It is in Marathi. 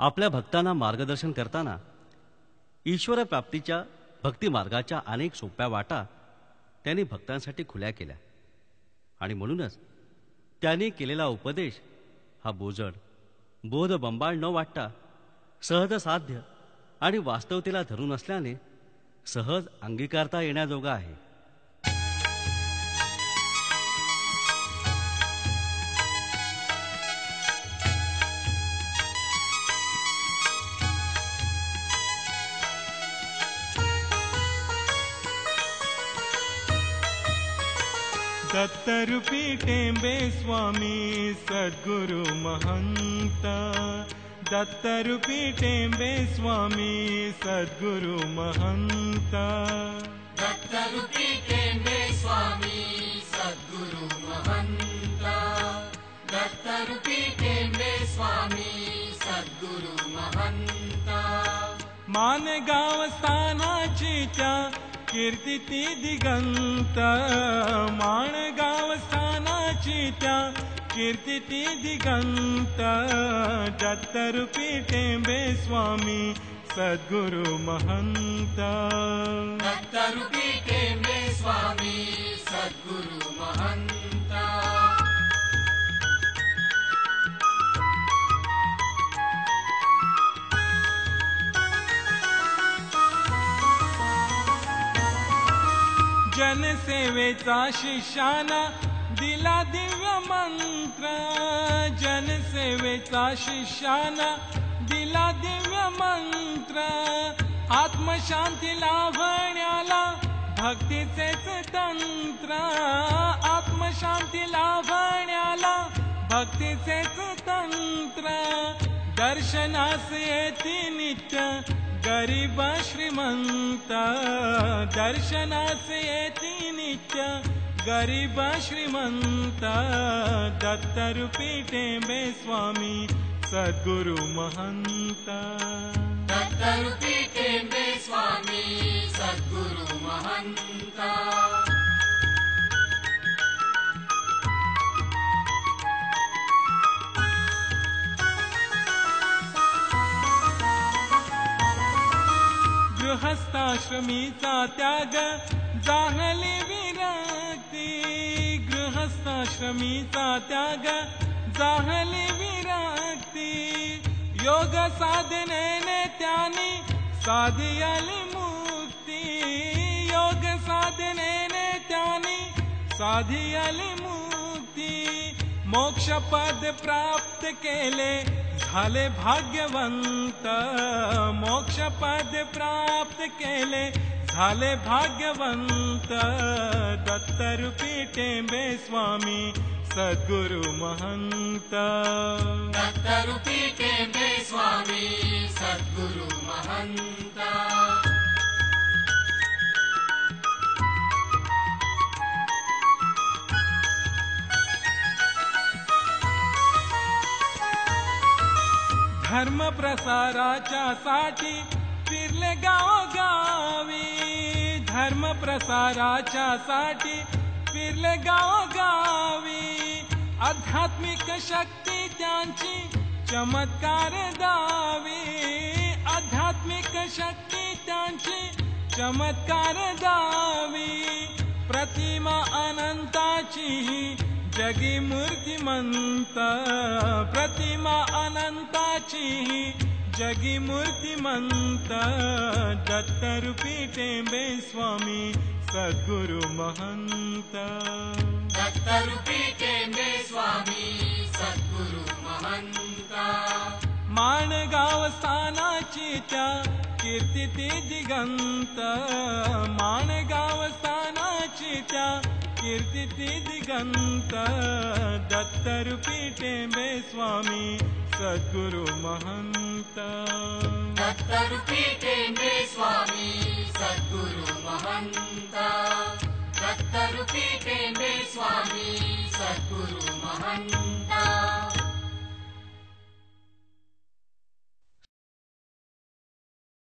आपल्या भक्तांना मार्गदर्शन करताना ईश्वर प्राप्तीच्या भक्ती मार्गाच्या अनेक सोप्या वाटा त्यांनी भक्तांसाठी खुल्या केल्या आणि म्हणूनच त्यांनी केलेला उपदेश हा बोजड बोधबंबाळ न वाटता सहज साध्य आणि वास्तवतेला धरून असल्याने सहज अंगीकारता येण्याजोगा आहे. दत्तरूपी टेंबे स्वामी सद्गुरु महंत. दत्तरूपी टेंबे स्वामी सद्गुरु महंत. दत्तरूपी टेंबे स्वामी सद्गुरु महंत. दत्तरूपी टेंबे स्वामी सद्गुरु महंत. माणगाव स्थानाची त्या कीर्ती दिगंत. माणगाव स्थानाची त्या कीर्ती दिगंत. दत्तरूपी टेंबे स्वामी सद्गुरु महंत. दत्तरूपी टेंबे स्वामी सद्गुरु महंत. जनसेवेचा शिष्याना दिला दिव्य मंत्र. जनसेवेचा शिष्याना दिला दिव्य मंत्र. आत्मशांती लाभण्याला भक्तीचेच तंत्र. आत्मशांती लाभण्याला भक्तीचेच तंत्र. दर्शनास येती नित्य गरीब श्रीमंत. दर्शनास येती नित्य गरीब श्रीमंत. दत्तरूपी टेंबे स्वामी सद्गुरु महंत. दत्तरूपी टेंबे स्वामी सद्गुरु महंत. गृहस्थाश्रमीचा त्याग जाहली विरक्ती. गृहस्थाश्रमीचा त्याग जाहली विरक्ती. योग साधनेने त्यांनी साधियाली मुक्ती. योग साधनेने त्यांनी साधियाली मुक्ती. मोक्षपद प्राप्त केले झाले भाग्यवंत. मोक्षपद प्राप्त केले झाले भाग्यवंत. दत्तरूपी टेंबे स्वामी सद्गुरु महंत. दत्तरूपी टेंबे स्वामी सद्गुरु महंत. धर्म प्रसाराच्या साठी फिरले गावोगावी. धर्म प्रसाराच्या साठी फिरले गावोगावी. आध्यात्मिक शक्ती त्यांची चमत्कार दावी. आध्यात्मिक शक्ती त्यांची चमत्कार दावी. प्रतिमा अनंताची जगी मूर्तिमंत. प्रतिमा अनंताची जगी मूर्तिमंत. दत्तरूपी टेंबे स्वामी सद्गुरु महंत. दत्तरूपी टेंबे स्वामी सद्गुरु महंत. माणगाव स्थानाची त्या कीर्ती दिगंत. माणगाव स्थानाची त्या कीर्ती दिगंत. दत्तरूपी टेंबे स्वामी सद्गुरु महंत. दत्तरूपी टेंबे स्वामी सद्गुरु महंत. दत्तरूपी टेंबे स्वामी सद्गुरु महंत.